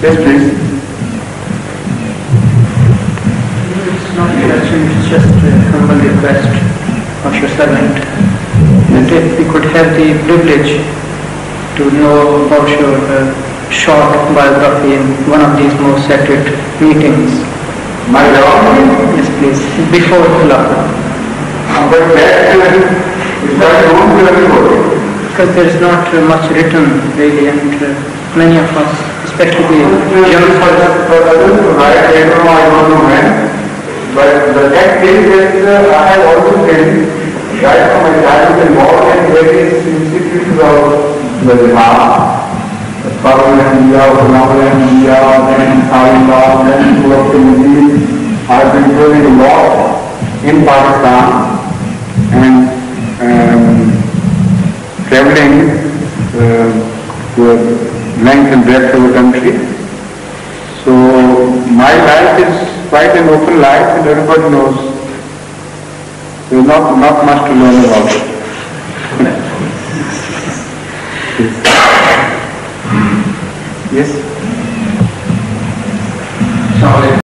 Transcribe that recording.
Yes, please. It's not a question, it's just a humble request of your servant that if we could have the privilege to know about your short biography in one of these most sacred meetings. My biography? Yes, please. Before Khilafah. But that is not known to everybody. Because there is not much written really, and many of us, especially the young others to write, I don't know when. But the fact is that I have also been right from my childhood involved in various institutions of the jihad. Parliament India, Global India, then Caliph, then School of Community. I have been doing a lot in Pakistan and traveling to length and breadth of the country. So my life is quite an open life and everybody knows. There is not much to learn about it. Yes? Assalamu